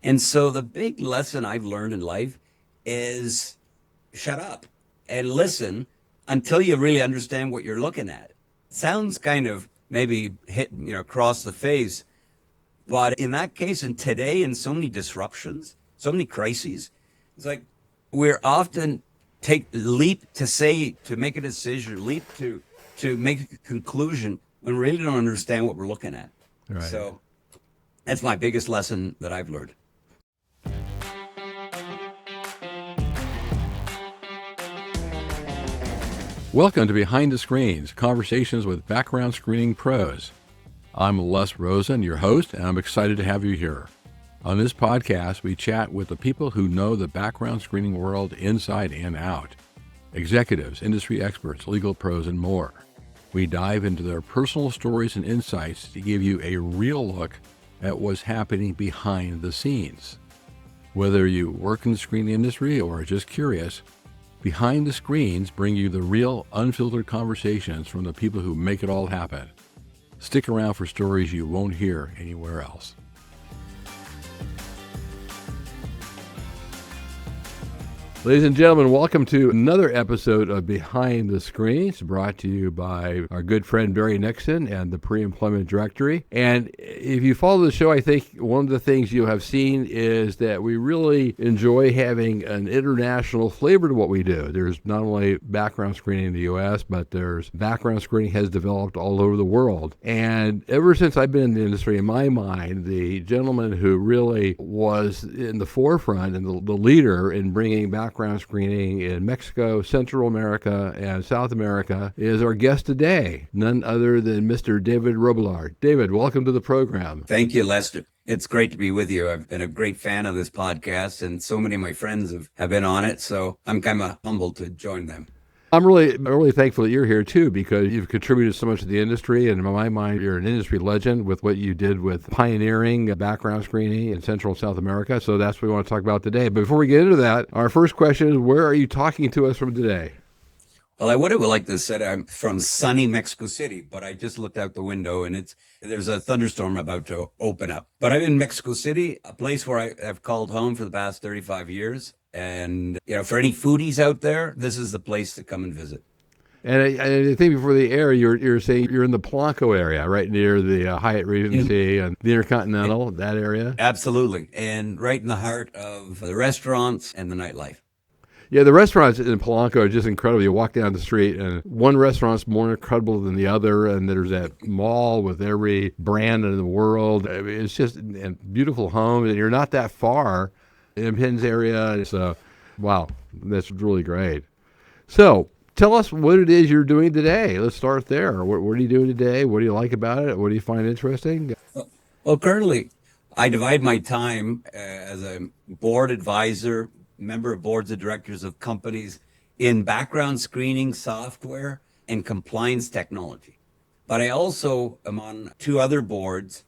And so the big lesson I've learned in life is shut up and listen until you really understand what you're looking at. Sounds kind of maybe hit, across the face. But in that case, and today, in so many disruptions, so many crises, it's like we're often take leap to say, to make a decision, leap to make a conclusion when we really don't understand what we're looking at. Right. So that's my biggest lesson that I've learned. Welcome to Behind the Screens, conversations with background screening pros. I'm Les Rosen, your host, and I'm excited to have you here. On this podcast, we chat with the people who know the background screening world inside and out. Executives, industry experts, legal pros, and more. We dive into their personal stories and insights to give you a real look at what's happening behind the scenes. Whether you work in the screening industry or are just curious, Behind the Screens bring you the real, unfiltered conversations from the people who make it all happen. Stick around for stories you won't hear anywhere else. Ladies and gentlemen, welcome to another episode of Behind the Screens, brought to you by our good friend Barry Nixon and the Pre-Employment Directory. And if you follow the show, I think one of the things you have seen is that we really enjoy having an international flavor to what we do. There's not only background screening in the U.S., but there's background screening has developed all over the world. And ever since I've been in the industry, in my mind, the gentleman who really was in the forefront and the leader in bringing background screening in Mexico, Central America, and South America is our guest today, none other than Mr. David Robillard. David, welcome to the program. Thank you, Lester. It's great to be with you. I've been a great fan of this podcast, and so many of my friends have been on it, so I'm kind of humbled to join them. I'm really thankful that you're here, too, because you've contributed so much to the industry, and in my mind, you're an industry legend with what you did with pioneering background screening in Central and South America, so that's what we want to talk about today. But before we get into that, our first question is, where are you talking to us from today? Well, I would have liked to say I'm from sunny Mexico City, but I just looked out the window and there's a thunderstorm about to open up. But I'm in Mexico City, a place where I have called home for the past 35 years. And, for any foodies out there, this is the place to come and visit. And I think before the air, you're saying you're in the Polanco area, right near the Hyatt Regency and the Intercontinental, that area? Absolutely. And right in the heart of the restaurants and the nightlife. Yeah, the restaurants in Polanco are just incredible. You walk down the street, and one restaurant's more incredible than the other, and there's that mall with every brand in the world. I mean, it's just a beautiful home, and you're not that far in Penn's area. So, wow, that's really great. So, tell us what it is you're doing today. Let's start there. What are you doing today? What do you like about it? What do you find interesting? Well, currently, I divide my time as a board advisor, member of boards of directors of companies in background screening software and compliance technology. But I also am on two other boards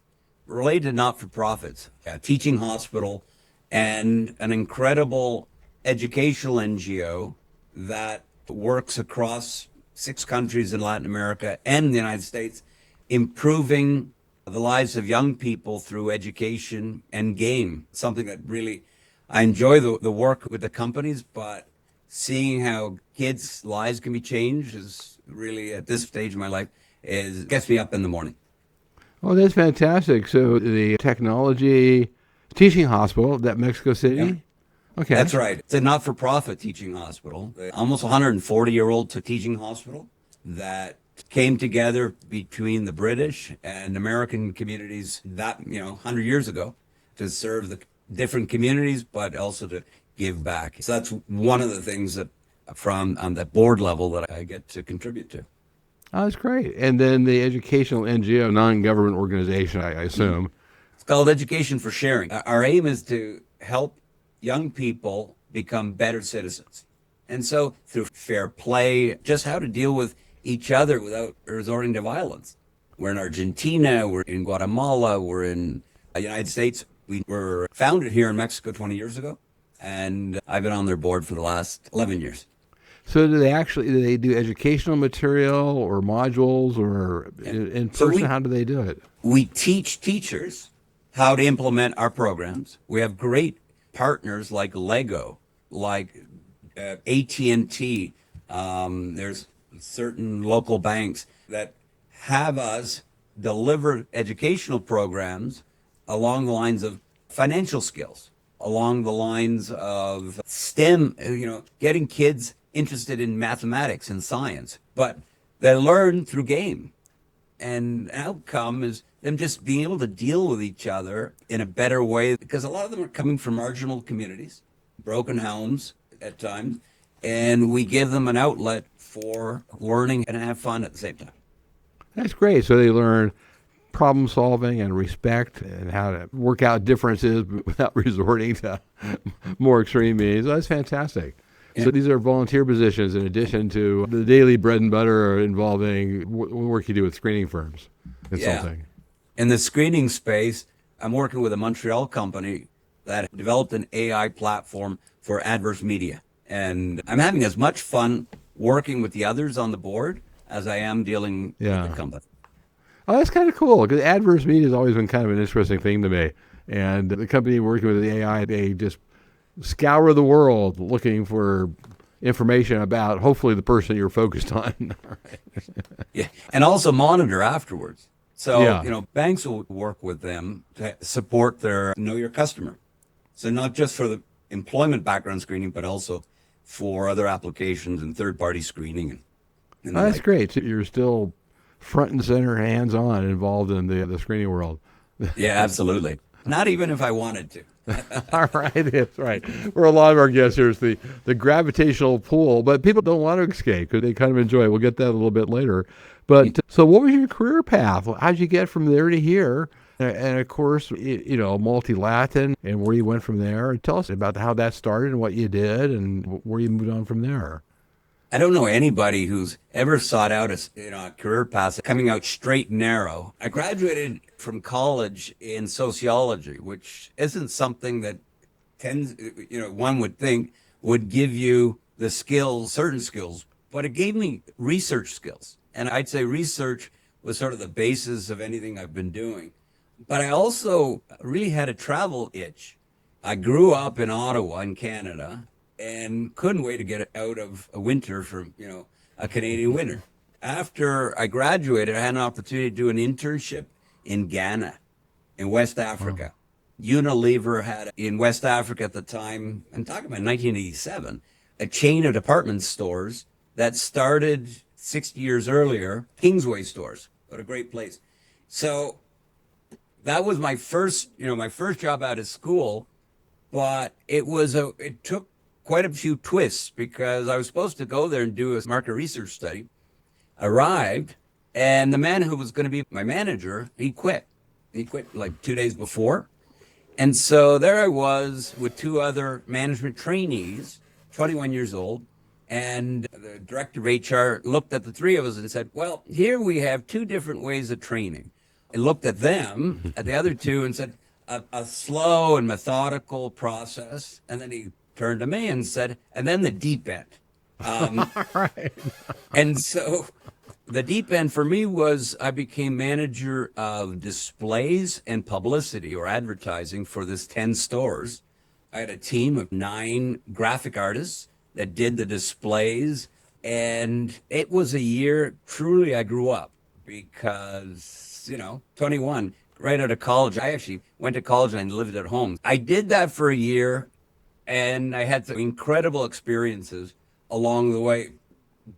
related to not-for-profits, a teaching hospital and an incredible educational NGO that works across 6 countries in Latin America and the United States, improving the lives of young people through education and game, something that really I enjoy the work with the companies, but seeing how kids' lives can be changed is really, at this stage of my life, gets me up in the morning. Oh, that's fantastic. So the technology teaching hospital, that Mexico City? Yeah. Okay. That's right. It's a not-for-profit teaching hospital, almost 140-year-old teaching hospital that came together between the British and American communities 100 years ago to serve the different communities, but also to give back. So that's one of the things that on the board level that I get to contribute to. Oh, that's great. And then the educational NGO, non-government organization, I assume. It's called Education for Sharing. Our aim is to help young people become better citizens. And so through fair play, just how to deal with each other without resorting to violence. We're in Argentina, we're in Guatemala, we're in the United States. We were founded here in Mexico 20 years ago, and I've been on their board for the last 11 years. So do they do educational material or modules or in person? How do they do it? We teach teachers how to implement our programs. We have great partners like Lego, like AT&T. There's certain local banks that have us deliver educational programs along the lines of financial skills, along the lines of STEM, getting kids interested in mathematics and science, but they learn through game. And an outcome is them just being able to deal with each other in a better way, because a lot of them are coming from marginal communities, broken homes at times, and we give them an outlet for learning and have fun at the same time. That's great. So they learn problem solving and respect and how to work out differences without resorting to more extreme means. That's fantastic. So these are volunteer positions in addition to the daily bread and butter involving work you do with screening firms, consulting. Yeah. In the screening space, I'm working with a Montreal company that developed an AI platform for adverse media. And I'm having as much fun working with the others on the board as I am dealing with the company. Oh, that's kind of cool, because adverse media has always been kind of an interesting thing to me. And the company working with the AI, they just scour the world looking for information about hopefully the person you're focused on. Yeah, and also monitor afterwards. So, banks will work with them to support their know your customer. So not just for the employment background screening, but also for other applications and third-party screening. And that's great. So you're still front and center, hands-on, involved in the screening world. Yeah, absolutely. Not even if I wanted to. All right, that's right. For a lot of our guests, here's the gravitational pull, but people don't want to escape because they kind of enjoy it. We'll get that a little bit later. But so what was your career path? How'd you get from there to here? And of course, MultiLatin and where you went from there. Tell us about how that started and what you did and where you moved on from there. I don't know anybody who's ever sought out a career path coming out straight and narrow. I graduated from college in sociology, which isn't something that one would think would give you the skills, certain skills, but it gave me research skills. And I'd say research was sort of the basis of anything I've been doing. But I also really had a travel itch. I grew up in Ottawa in Canada and couldn't wait to get out of a winter from, a Canadian winter. After I graduated, I had an opportunity to do an internship in Ghana, in West Africa. Unilever had in West Africa at the time, I'm talking about 1987, a chain of department stores that started 60 years earlier, Kingsway stores. What a great place. So that was my first job out of school, but it took quite a few twists because I was supposed to go there and do a market research study. Arrived, and the man who was going to be my manager, he quit. He quit like 2 days before. And so there I was with two other management trainees, 21 years old. And the director of HR looked at the three of us and said, well, here we have two different ways of training. And looked at them, at the other two, and said, a slow and methodical process. And then he turned to me and said, and then the deep end. Right. And so the deep end for me was I became manager of displays and publicity or advertising for this 10 stores. I had a team of 9 graphic artists that did the displays. And it was a year, truly, I grew up because, 21, right out of college. I actually went to college and I lived at home. I did that for a year and I had some incredible experiences along the way,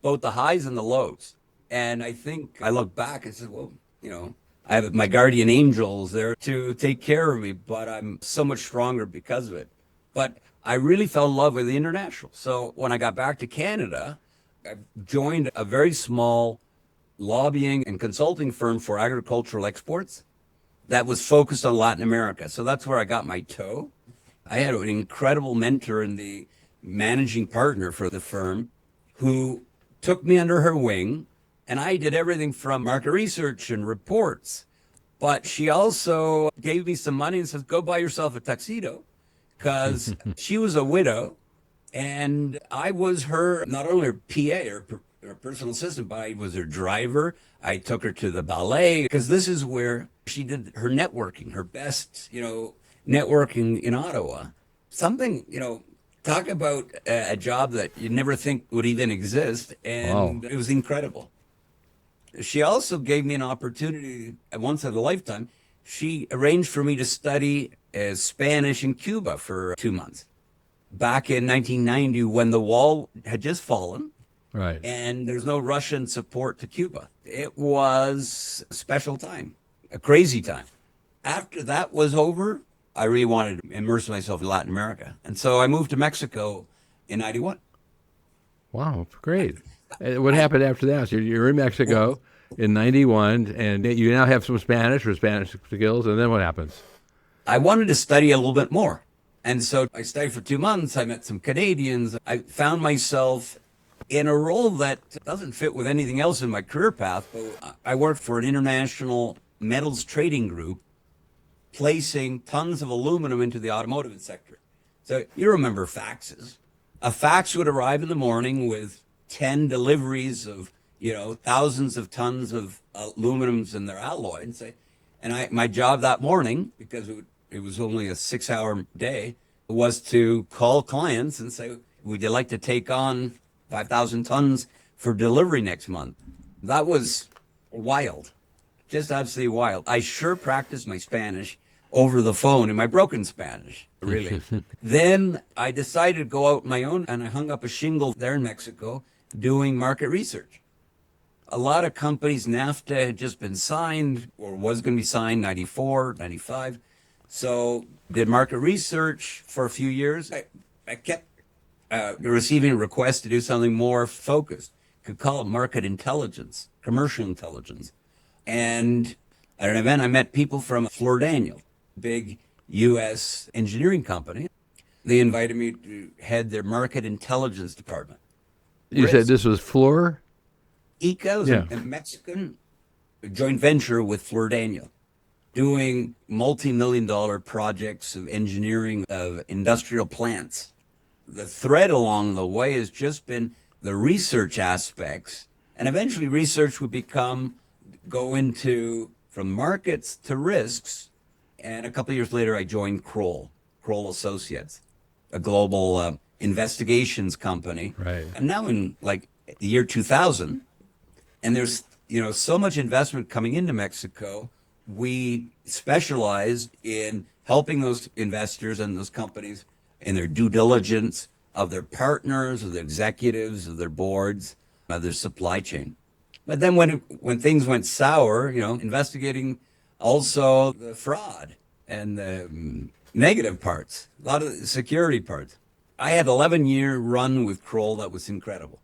both the highs and the lows. And I think I look back and said, well, I have my guardian angels there to take care of me, but I'm so much stronger because of it. But I really fell in love with the international. So when I got back to Canada, I joined a very small lobbying and consulting firm for agricultural exports that was focused on Latin America. So that's where I got my toe. I had an incredible mentor in the managing partner for the firm who took me under her wing, and I did everything from market research and reports. But she also gave me some money and says, go buy yourself a tuxedo, because she was a widow and I was her, not only her PA or her personal assistant, but I was her driver. I took her to the ballet because this is where she did her networking, her best, networking in Ottawa. Something, talk about a job that you never think would even exist. And Wow. it was incredible. She also gave me an opportunity once in a lifetime. She arranged for me to study Spanish in Cuba for 2 months back in 1990 when the wall had just fallen Right. and there's no Russian support to Cuba. It was a special time, a crazy time. After that was over, I really wanted to immerse myself in Latin America. And so I moved to Mexico in 91. Wow, great. What happened after that? So you're in Mexico in 91, and you now have some Spanish or Spanish skills, and then what happens? I wanted to study a little bit more. And so I studied for 2 months. I met some Canadians. I found myself in a role that doesn't fit with anything else in my career path. But I worked for an international metals trading group, placing tons of aluminum into the automotive sector. So you remember faxes. A fax would arrive in the morning with 10 deliveries of, thousands of tons of aluminums in their alloy. And my job that morning, because it was only a 6-hour day, was to call clients and say, would you like to take on 5,000 tons for delivery next month? That was wild, just absolutely wild. I sure practiced my Spanish over the phone in my broken Spanish, really. Then I decided to go out on my own, and I hung up a shingle there in Mexico doing market research. A lot of companies, NAFTA had just been signed or was going to be signed 94, 95. So did market research for a few years. I kept receiving requests to do something more focused. Could call it market intelligence, commercial intelligence. And at an event, I met people from Fluor Daniel, big U.S. engineering company. They invited me to head their market intelligence department. You said this was Fluor? ICA was a Mexican joint venture with Fluor Daniel, doing multi-million-dollar projects of engineering of industrial plants. The thread along the way has just been the research aspects, and eventually research would go into from markets to risks. And a couple of years later, I joined Kroll Associates, a global investigations company. Right. And now in like the year 2000, and there's so much investment coming into Mexico, we specialized in helping those investors and those companies in their due diligence of their partners, of their executives, of their boards, of their supply chain. But then when things went sour, investigating also the fraud and the negative parts, a lot of the security parts. I had 11-year run with Kroll that was incredible.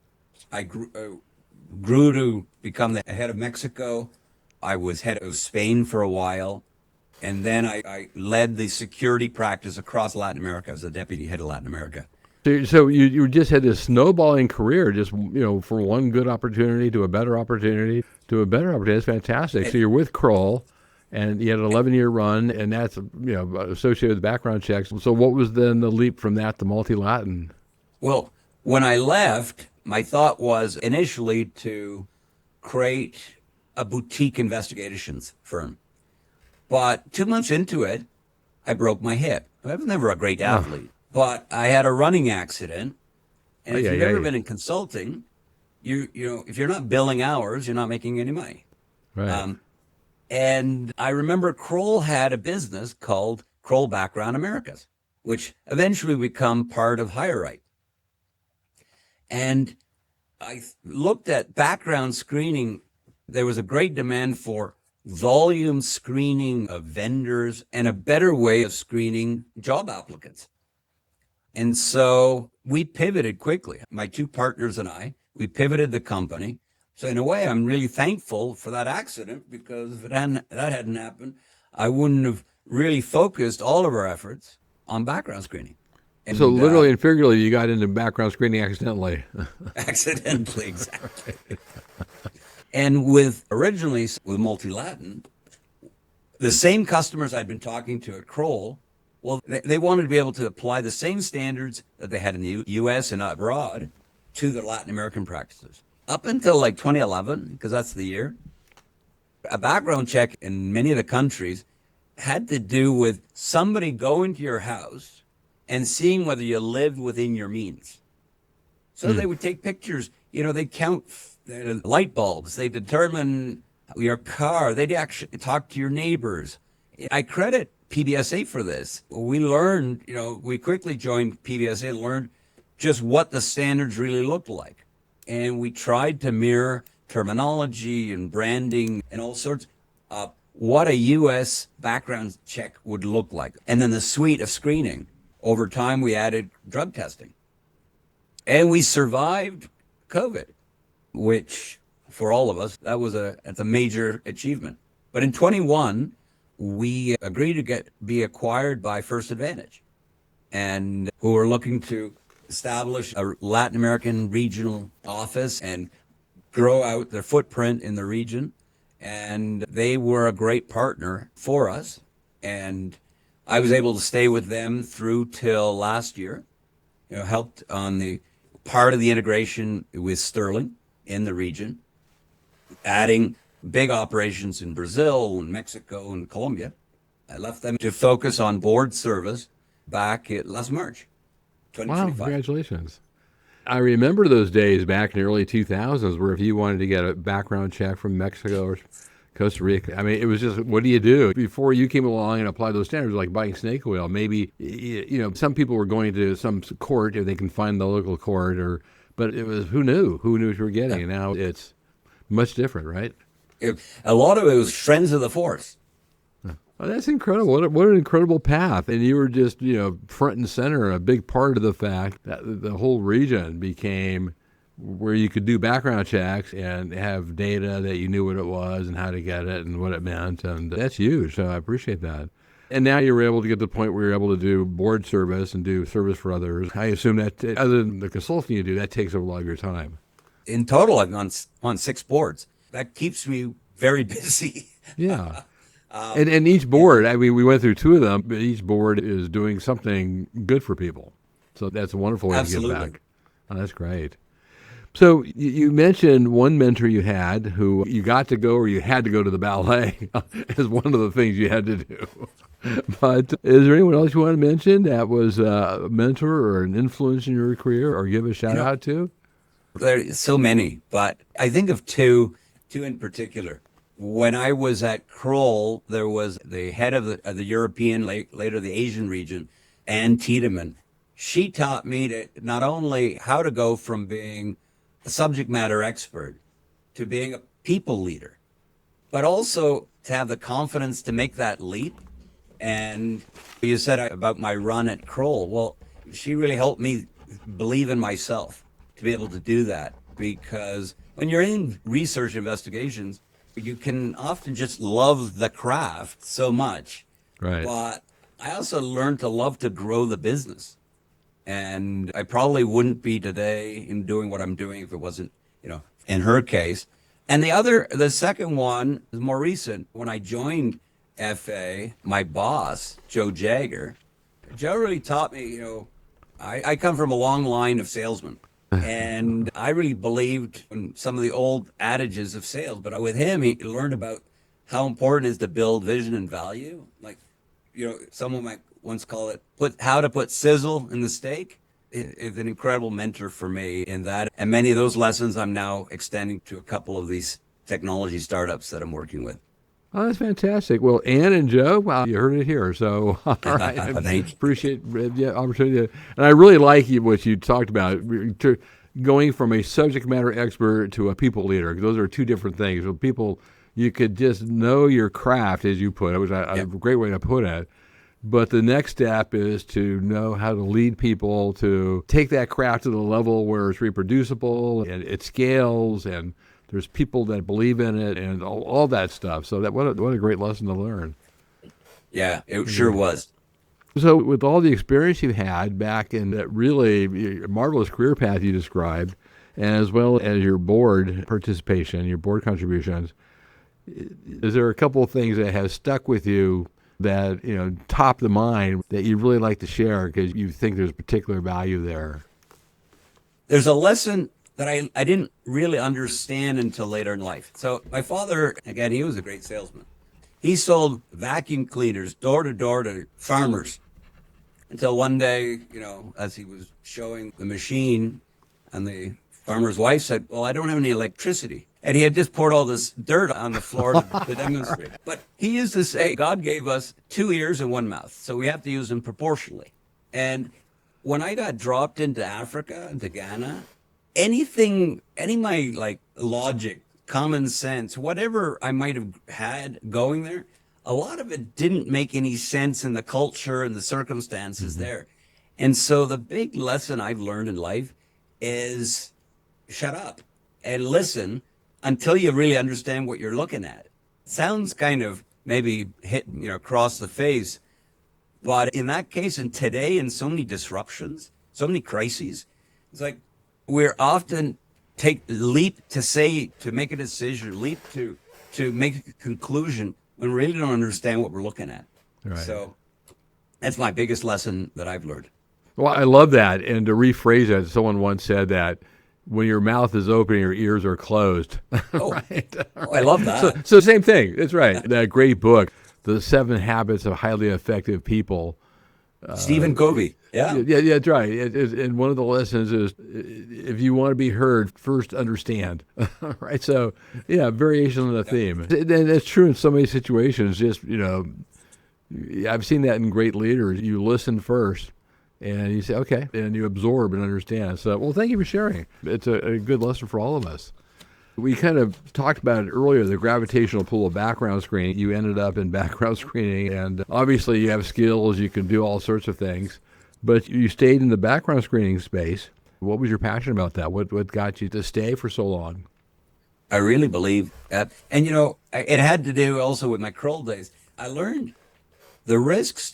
I grew to become the head of Mexico. I was head of Spain for a while. And then I led the security practice across Latin America as the deputy head of Latin America. So you just had this snowballing career, just for one good opportunity to a better opportunity to a better opportunity. That's fantastic. So you're with Kroll, and you had an 11-year run, and that's associated with background checks. So what was then the leap from that to MultiLatin? Well, when I left, my thought was initially to create a boutique investigations firm. But 2 months into it, I broke my hip. I was never a great athlete, but I had a running accident. And if you've ever been in consulting, if you're not billing hours, you're not making any money. Right. And I remember Kroll had a business called Kroll Background Americas, which eventually become part of HireRight. And I looked at background screening. There was a great demand for volume screening of vendors and a better way of screening job applicants. And so we pivoted quickly. My two partners and I, we pivoted the company. So in a way, I'm really thankful for that accident, because if that hadn't happened, I wouldn't have really focused all of our efforts on background screening. And, so literally and figuratively, you got into background screening accidentally. Accidentally, exactly. And originally with MultiLatin, the same customers I'd been talking to at Kroll, well, they wanted to be able to apply the same standards that they had in the U.S. and abroad to their Latin American practices. up until like 2011, because that's the year, a background check in many of the countries had to do with somebody going to your house and seeing whether you lived within your means. So they would take pictures, they count light bulbs, they determine your car, they'd actually talk to your neighbors. I credit PBSA for this. We learned, we quickly joined PBSA and learned just what the standards really looked like. And we tried to mirror terminology and branding and all sorts of what a U.S. background check would look like. And then the suite of screening. Over time, we added drug testing. And we survived COVID, which for all of us, that's a major achievement. But in 21, we agreed to be acquired by First Advantage, and who were looking to establish a Latin American regional office and grow out their footprint in the region. And they were a great partner for us. And I was able to stay with them through till last year, helped on the part of the integration with Sterling in the region, adding big operations in Brazil and Mexico and Colombia. I left them to focus on board service back at last March, 2025. Wow, congratulations. I remember those days back in the early 2000s where if you wanted to get a background check from Mexico or Costa Rica, I mean, it was just, what do you do? Before you came along and applied those standards, like buying snake oil, maybe, some people were going to some court if they can find the local court, but it was, who knew what you were getting? And now it's much different, right? A lot of it was friends of the force. Oh, that's incredible. What an incredible path. And you were just, front and center, a big part of the fact that the whole region became where you could do background checks and have data that you knew what it was and how to get it and what it meant. And that's huge. So I appreciate that. And now you're able to get to the point where you're able to do board service and do service for others. I assume that other than the consulting you do, that takes up a lot of your time. In total, I'm on 6 boards. That keeps me very busy. Yeah. And each board, I mean, we went through 2 of them, but each board is doing something good for people. So that's a wonderful way Absolutely. to give back. Oh, that's great. So you mentioned one mentor you had who you got to go or you had to go to the ballet as one of the things you had to do. But is there anyone else you want to mention that was a mentor or an influence in your career or give a shout out to? There's so many, but I think of two in particular. When I was at Kroll, there was the head of the European, later the Asian region, Ann Tiedemann. She taught me to not only how to go from being a subject matter expert to being a people leader, but also to have the confidence to make that leap. And you said about my run at Kroll. Well, she really helped me believe in myself to be able to do that, because when you're in research investigations, you can often just love the craft so much. Right. But I also learned to love to grow the business. And I probably wouldn't be today in doing what I'm doing if it wasn't, in her case. And the second one is more recent. When I joined FA, my boss, Joe Jagger, Joe really taught me, I come from a long line of salesmen. And I really believed in some of the old adages of sales. But with him, he learned about how important it is to build vision and value. Like, someone might once call it how to put sizzle in the steak. It's an incredible mentor for me in that. And many of those lessons I'm now extending to a couple of these technology startups that I'm working with. Oh, that's fantastic. Well, Ann and Joe, wow, you heard it here. So, all right. Thank you. Appreciate the opportunity. And I really like what you talked about, going from a subject matter expert to a people leader. Those are 2 different things. So people, you could just know your craft, as you put it, which is a great way to put it. But the next step is to know how to lead people to take that craft to the level where it's reproducible and it scales and there's people that believe in it and all that stuff. So what a great lesson to learn. Yeah, it sure was. So with all the experience you had back in that really marvelous career path you described, and as well as your board participation, your board contributions, is there a couple of things that have stuck with you that, top the mind that you'd really like to share because you think there's particular value there? There's a lesson that I didn't really understand until later in life. So my father, again, he was a great salesman. He sold vacuum cleaners door to door to farmers until one day, as he was showing the machine, and the farmer's wife said, "Well, I don't have any electricity." And he had just poured all this dirt on the floor to demonstrate. But he used to say, God gave us 2 ears and 1 mouth, so we have to use them proportionally. And when I got dropped into Africa, into Ghana, any of my logic, common sense, whatever I might have had going there, a lot of it didn't make any sense in the culture and the circumstances there. And so the big lesson I've learned in life is shut up and listen until you really understand what you're looking at. Sounds kind of maybe hit, across the face. But in that case, and today, in so many disruptions, so many crises, it's like we're often take leap to make a decision, leap to make a conclusion when we really don't understand what we're looking at. Right. So that's my biggest lesson that I've learned. Well, I love that. And to rephrase that, someone once said that when your mouth is open, your ears are closed. Oh, right. Oh, I love that. So same thing. That's right. That great book, The 7 Habits of Highly Effective People. Stephen Covey. Yeah. Yeah, that's right. And one of the lessons is if you want to be heard, first understand. Right. So, yeah, variation on the theme. And that's true in so many situations. Just, I've seen that in great leaders. You listen first. And you say, okay, and you absorb and understand. So, well, thank you for sharing. It's a good lesson for all of us. We kind of talked about it earlier, the gravitational pull of background screening. You ended up in background screening, and obviously you have skills. You can do all sorts of things. But you stayed in the background screening space. What was your passion about that? What got you to stay for so long? I really believe that. And, it had to do also with my Kroll days. I learned the risks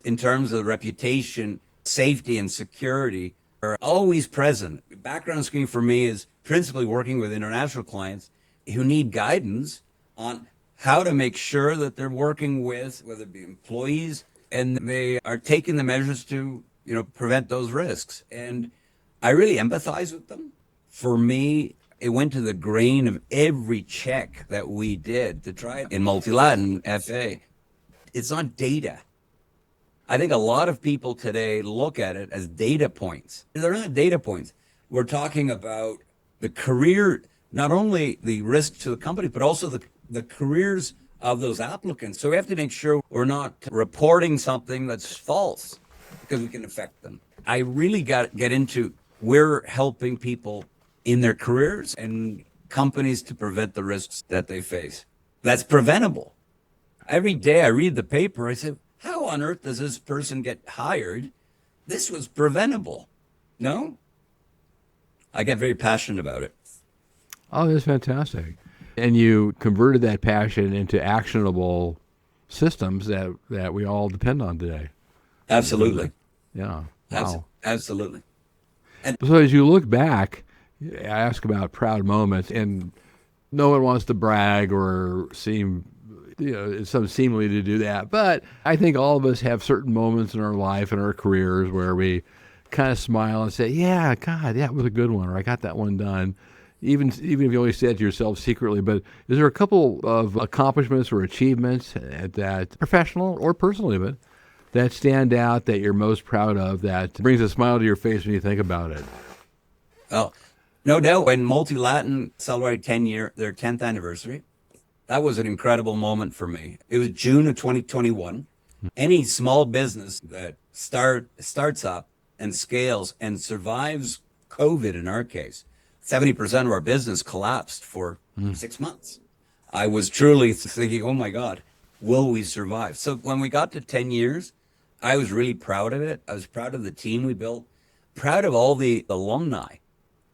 in terms of reputation, safety, and security are always present. Background screening for me is principally working with international clients who need guidance on how to make sure that they're working with, whether it be employees, and they are taking the measures to, prevent those risks. And I really empathize with them. For me, it went to the grain of every check that we did to try it in MultiLatin FA. It's not data. I think a lot of people today look at it as data points. They're not data points. We're talking about the career, not only the risk to the company, but also the careers of those applicants. So we have to make sure we're not reporting something that's false because we can affect them. I really get into we're helping people in their careers and companies to prevent the risks that they face. That's preventable. Every day I read the paper, I say, how on earth does this person get hired? This was preventable. No? I get very passionate about it. Oh, that's fantastic. And you converted that passion into actionable systems that we all depend on today. Absolutely. Yeah. Wow. Absolutely. And so as you look back, I ask about proud moments, and no one wants to brag or seem some seemingly to do that. But I think all of us have certain moments in our life and our careers where we kind of smile and say, yeah, God, that was a good one, or I got that one done. Even if you only say it to yourself secretly. But is there a couple of accomplishments or achievements that, professional or personally, but that stand out that you're most proud of, that brings a smile to your face when you think about it? Well, no doubt when MultiLatin celebrated their 10th anniversary, that was an incredible moment for me. It was June of 2021. Any small business that starts up and scales and survives COVID, in our case, 70% of our business collapsed for 6 months. I was truly thinking, oh my God, will we survive? So when we got to 10 years, I was really proud of it. I was proud of the team we built, proud of all the alumni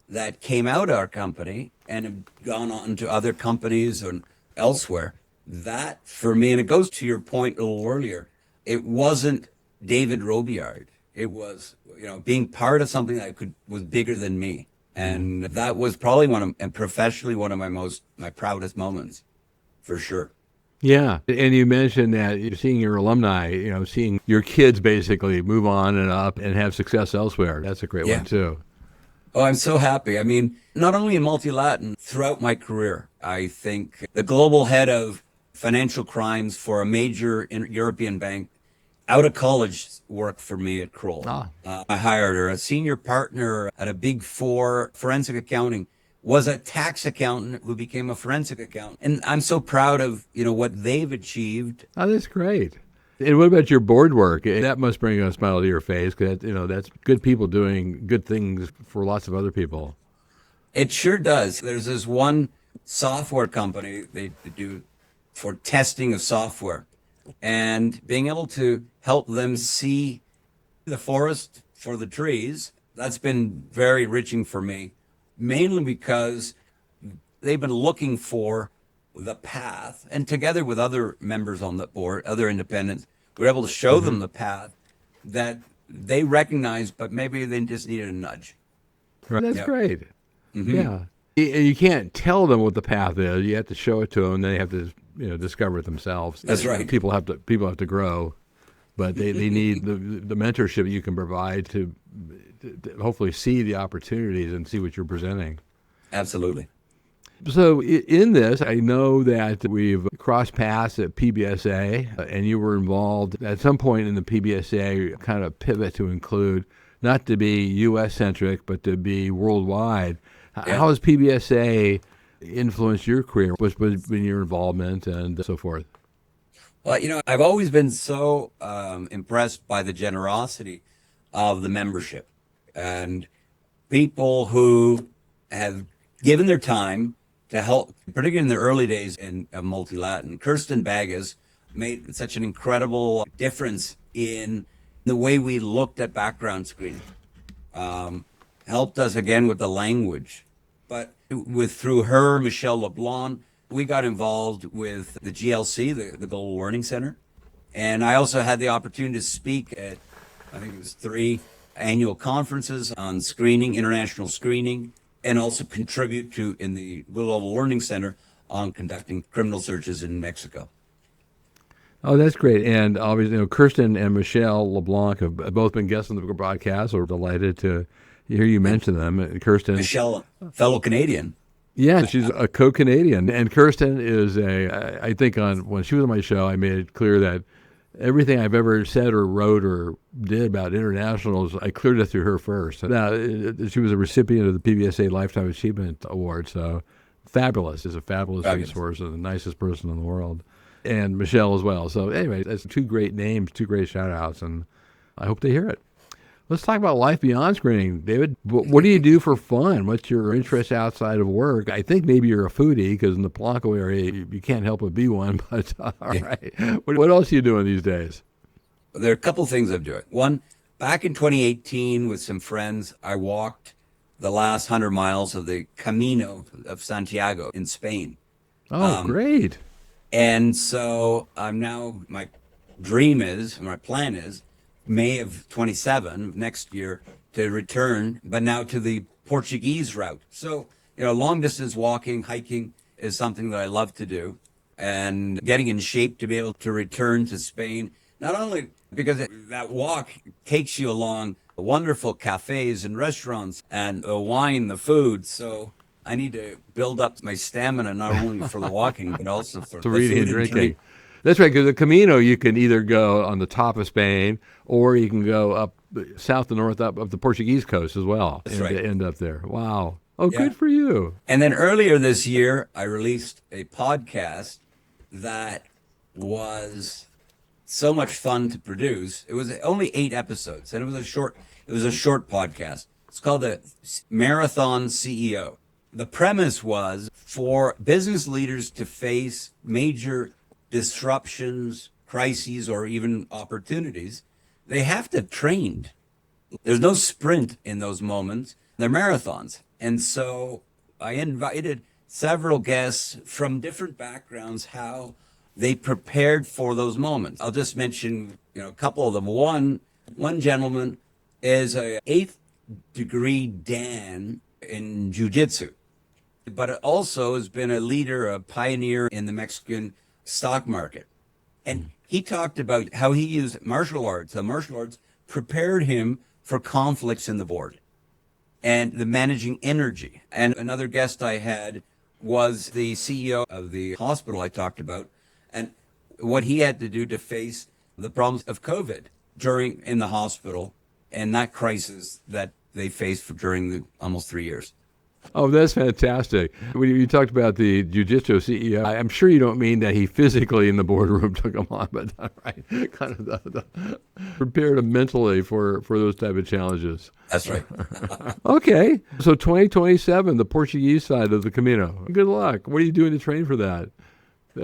that came out of our company and have gone on to other companies and elsewhere. That for me, and it goes to your point a little earlier, it wasn't David Robillard. It was, being part of something that was bigger than me. And that was probably professionally one of my proudest moments, for sure. Yeah. And you mentioned that you're seeing your alumni, seeing your kids basically move on and up and have success elsewhere. That's a great one too. Oh, I'm so happy. I mean, not only in MultiLatin, throughout my career, I think the global head of financial crimes for a major European bank out of college worked for me at Kroll. Ah. I hired her. A senior partner at a big four forensic accounting was a tax accountant who became a forensic accountant. And I'm so proud of, what they've achieved. Oh, that's great. And what about your board work? That must bring a smile to your face because, that's good people doing good things for lots of other people. It sure does. There's this one software company they do for testing of software, and being able to help them see the forest for the trees, that's been very enriching for me, mainly because they've been looking for the path, and together with other members on the board, other independents, we're able to show them the path that they recognize, but maybe they just needed a nudge. Right. That's Yep. great. Mm-hmm. Yeah. You can't tell them what the path is. You have to show it to them, and they have to, discover it themselves. That's right. People have to grow, but they need the mentorship you can provide to hopefully see the opportunities and see what you're presenting. Absolutely. So in this, I know that we've crossed paths at PBSA, and you were involved at some point in the PBSA kind of pivot to include not to be U.S.-centric, but to be worldwide. Yeah. How has PBSA influenced your career? What's been your involvement and so forth? Well, I've always been so impressed by the generosity of the membership and people who have given their time to help, particularly in the early days in MultiLatin. Kirsten Bagas made such an incredible difference in the way we looked at background screening. Helped us again with the language, but through her, Michelle LeBlanc, we got involved with the GLC, the Global Learning Center, and I also had the opportunity to speak at, I think it was 3 annual conferences on screening, international screening, and also contribute in the Global Learning Center on conducting criminal searches in Mexico. Oh, that's great. And obviously, Kirsten and Michelle LeBlanc have both been guests on the broadcast. So we're delighted to hear you mention them. Kirsten, Michelle, fellow Canadian. Yeah, she's a co-Canadian. And Kirsten is I think when she was on my show, I made it clear that everything I've ever said or wrote or did about internationals, I cleared it through her first. Now, she was a recipient of the PBSA Lifetime Achievement Award, so fabulous. Is a fabulous resource and the nicest person in the world. And Michelle as well. So anyway, that's 2 great names, 2 great shout-outs, and I hope they hear it. Let's talk about life beyond screening. David, what do you do for fun? What's your interest outside of work? I think maybe you're a foodie because in the Polanco area, you can't help but be one, but all right. What else are you doing these days? There are a couple things I'm doing. One, back in 2018 with some friends, I walked the last 100 miles of the Camino of Santiago in Spain. Oh, great. And so my plan is May of 27 next year to return, but now to the Portuguese route. So, long distance walking, hiking is something that I love to do, and getting in shape to be able to return to Spain, not only because that walk takes you along wonderful cafes and restaurants and the wine, the food. So I need to build up my stamina, not only for the walking, but also for the reading food and and drinking. That's right, because the Camino, you can either go on the top of Spain or you can go up south and north up the Portuguese coast as well. That's and right. End up there. Wow. Oh, Yeah. Good for you. And then earlier this year, I released a podcast that was so much fun to produce. It was only 8 episodes, and it was a short podcast. It's called the Marathon CEO. The premise was for business leaders to face major disruptions, crises, or even opportunities. They have to train. There's no sprint in those moments. They're marathons. And so I invited several guests from different backgrounds, how they prepared for those moments. I'll just mention, a couple of them. One gentleman is a 8th degree Dan in jiu-jitsu, but also has been a leader, a pioneer in the Mexican stock market. And he talked about how he used martial arts. The martial arts prepared him for conflicts in the board. and the managing energy. And another guest I had was the CEO of the hospital I talked about, and what he had to do to face the problems of COVID in the hospital and that crisis that they faced during the almost 3 years. Oh, that's fantastic. When you talked about the Jiu-Jitsu CEO, I'm sure you don't mean that he physically in the boardroom took him on, but right, kind of prepared him mentally for those type of challenges. That's right. Okay, so 2027, the Portuguese side of the Camino. Good luck. What are you doing to train for that?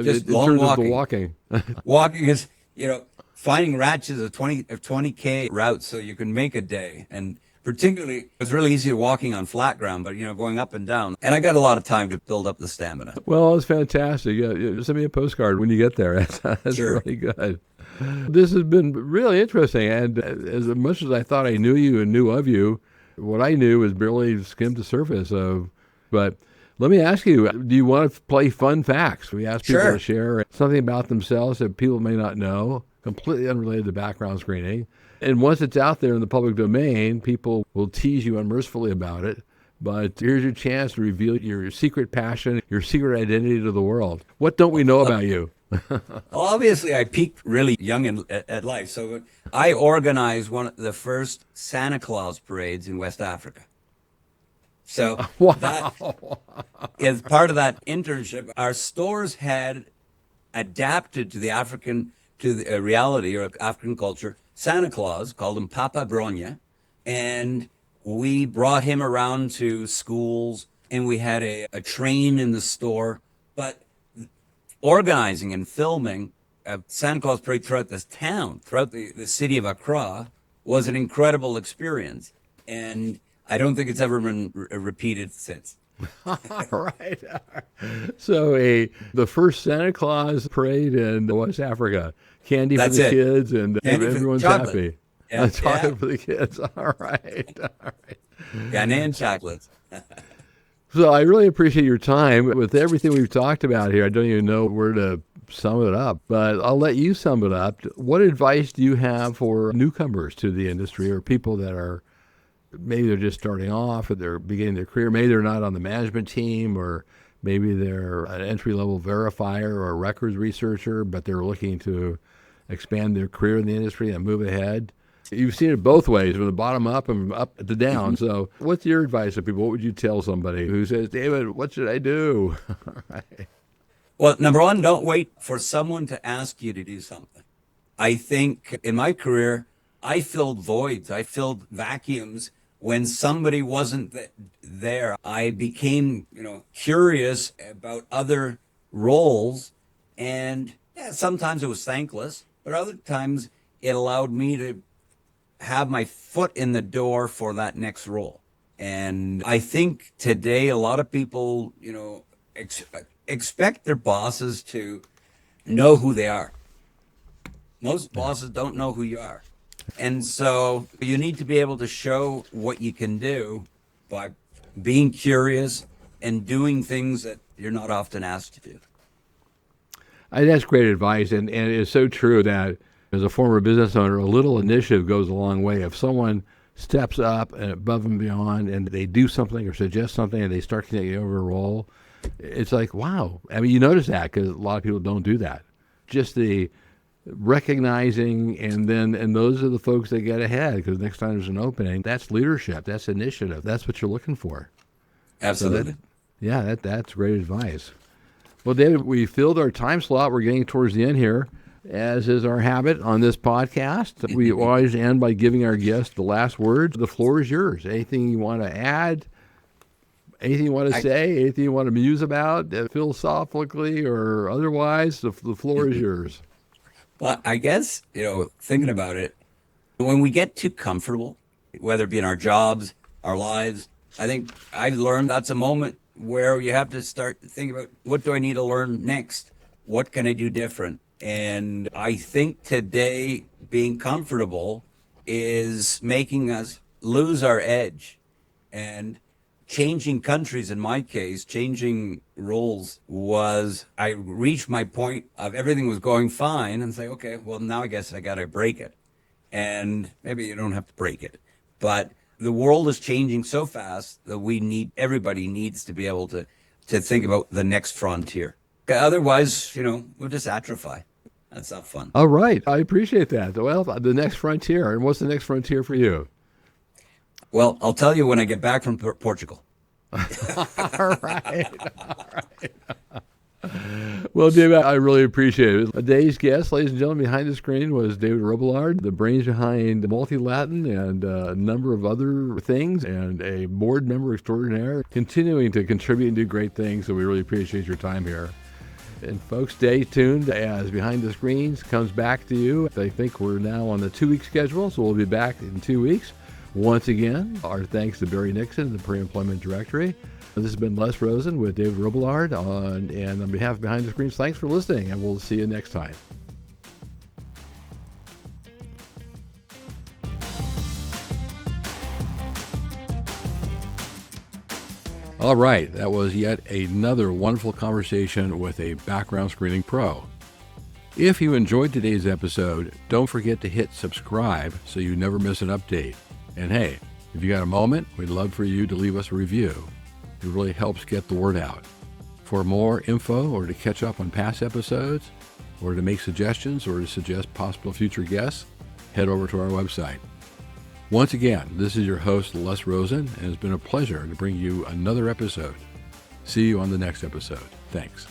Just in long terms walking. of the walking. Walking is, finding ratchets of 20K routes so you can make a day. And particularly, it's really easy walking on flat ground, but, going up and down. And I got a lot of time to build up the stamina. Well, it's fantastic. Yeah, send me a postcard when you get there. That's Sure. really good. This has been really interesting. And as much as I thought I knew you and knew of you, what I knew was barely skimmed the surface of. But let me ask you, do you want to play fun facts? We ask people Sure. to share something about themselves that people may not know, completely unrelated to background screening. And once it's out there in the public domain, people will tease you unmercifully about it. But here's your chance to reveal your secret passion, your secret identity to the world. What don't we know about you? Well, obviously, I peaked really young at life. So I organized one of the first Santa Claus parades in West Africa. So Wow. that is part of that internship. Our stores had adapted to the reality or African culture, Santa Claus, called him Papa Bronya, and we brought him around to schools, and we had a train in the store. But organizing and filming a Santa Claus parade throughout this town, throughout the city of Accra, was an incredible experience. And I don't think it's ever been repeated since. All right. So the first Santa Claus parade in West Africa. Candy That's for the it. kids, and Candy for everyone's chocolate. happy. Yeah, Chocolate yeah. for the kids. All right. All right. Ghanaian chocolates. So I really appreciate your time. With everything we've talked about here, I don't even know where to sum it up, but I'll let you sum it up. What advice do you have for newcomers to the industry, or people that are, maybe they're just starting off, or they're beginning their career, maybe they're not on the management team, or maybe they're an entry-level verifier or a records researcher, but they're looking to expand their career in the industry and move ahead? You've seen it both ways, from the bottom up and up to down. So what's your advice to people? What would you tell somebody who says, David, what should I do? Right. Well, number one, don't wait for someone to ask you to do something. I think in my career, I filled voids. I filled vacuums when somebody wasn't there. I became, curious about other roles, and sometimes it was thankless, but other times it allowed me to have my foot in the door for that next role. And I think today a lot of people, expect their bosses to know who they are. Most bosses don't know who you are. And so you need to be able to show what you can do by being curious and doing things that you're not often asked to do. That's great advice. And it is so true that as a former business owner, a little initiative goes a long way. If someone steps up and above and beyond, and they do something or suggest something, and they start taking over a role, it's like, wow. I mean, you notice that because a lot of people don't do that. Just the recognizing, and those are the folks that get ahead, because next time there's an opening, that's leadership, that's initiative, that's what you're looking for. Absolutely. So that's great advice. Well, David, we filled our time slot. We're getting towards the end here. As is our habit on this podcast, we always end by giving our guests the last words. The floor is yours. Anything you want to add? Anything you want to say? Anything you want to muse about, philosophically or otherwise? The floor is yours. Well, I guess, thinking about it, when we get too comfortable, whether it be in our jobs, our lives, I think I've learned that's a moment where you have to start thinking about, what do I need to learn next? What can I do different? And I think today being comfortable is making us lose our edge. And changing countries, in my case, changing roles, was I reached my point of everything was going fine and say, okay, well, now I guess I got to break it. And maybe you don't have to break it, but the world is changing so fast that everybody needs to be able to think about the next frontier. Otherwise, we'll just atrophy. That's not fun. All right. I appreciate that. Well, the next frontier. And what's the next frontier for you? Well, I'll tell you when I get back from Portugal. All right. Well, David, I really appreciate it. Today's guest, ladies and gentlemen, behind the screen was David Robillard, the brains behind MultiLatin and a number of other things, and a board member extraordinaire, continuing to contribute and do great things. So we really appreciate your time here. And folks, stay tuned as Behind the Screens comes back to you. I think we're now on the 2-week schedule, so we'll be back in 2 weeks. Once again, our thanks to Barry Nixon, the Pre-Employment Directory. This has been Les Rosen with David Robillard, and on behalf of Behind the Screens, thanks for listening, and we'll see you next time. All right, that was yet another wonderful conversation with a background screening pro. If you enjoyed today's episode, don't forget to hit subscribe so you never miss an update. And hey, if you got a moment, we'd love for you to leave us a review. It really helps get the word out. For more info or to catch up on past episodes, or to make suggestions or to suggest possible future guests, head over to our website. Once again, this is your host, Les Rosen, and it's been a pleasure to bring you another episode. See you on the next episode. Thanks.